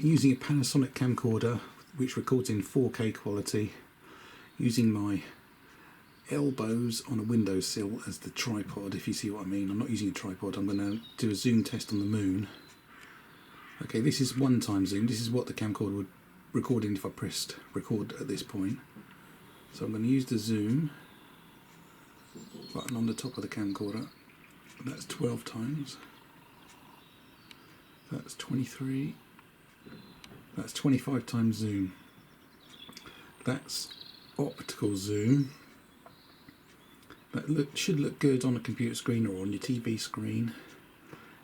using a Panasonic camcorder which records in 4K quality, using my elbows on a windowsill as the tripod, if you see what I mean. I'm not using a tripod. I'm going to do a zoom test on the moon. Okay, this is 1x zoom. This is what the camcorder would record in if I pressed record at this point. So I'm going to use the zoom button on the top of the camcorder. That's 12x. That's 23. That's 25x zoom. That's optical zoom. That should look good on a computer screen or on your TV screen.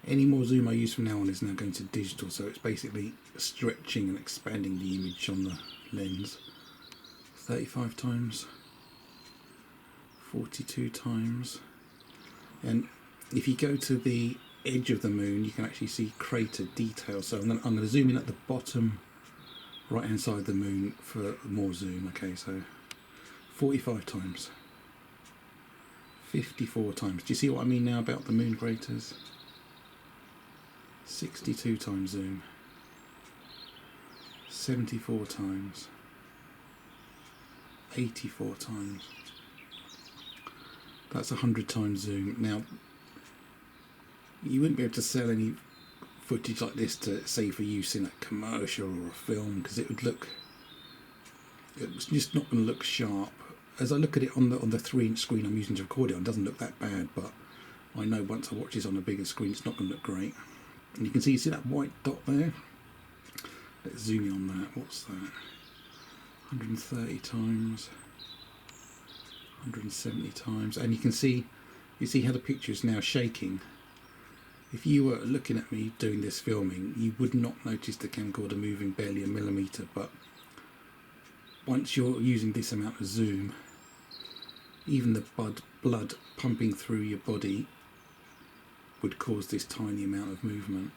Any more zoom I use from now on is now going to digital, so it's basically stretching and expanding the image on the lens. 35x, 42x, and if you go to the edge of the moon you can actually see crater detail. So I'm going to zoom in at the bottom right hand side of the moon for more zoom. Okay, so 45x, 54x. Do you see what I mean now about the moon craters? 62x zoom, 74x, 84x. That's 100x zoom. Now, you wouldn't be able to sell any footage like this to, say, for use in a commercial or a film, because it was just not going to look sharp. As I look at it on the 3-inch screen I'm using to record it on, it doesn't look that bad, but I know once I watch this on a bigger screen it's not going to look great. And you can see that white dot there. Let's zoom in on that. What's that? 130x, 170x, and you can see how the picture is now shaking. If you were looking at me doing this filming, you would not notice the camcorder moving barely a millimetre, but once you're using this amount of zoom, even the blood pumping through your body would cause this tiny amount of movement.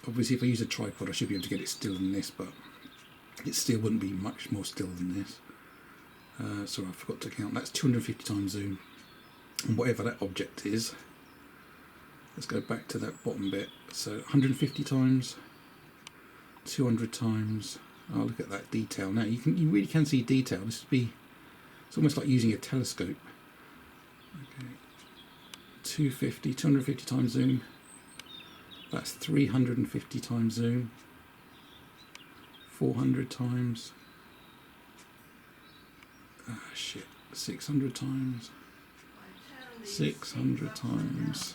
Obviously if I use a tripod I should be able to get it still than this, but it still wouldn't be much more still than this. Sorry, I forgot to count. That's 250x zoom, and whatever that object is. Let's go back to that bottom bit. So 150x, 200x. Oh, look at that detail. Now you really can see detail. It's almost like using a telescope. Okay, 250x zoom. That's 350x zoom. 400x. Ah shit. 600x. 600x.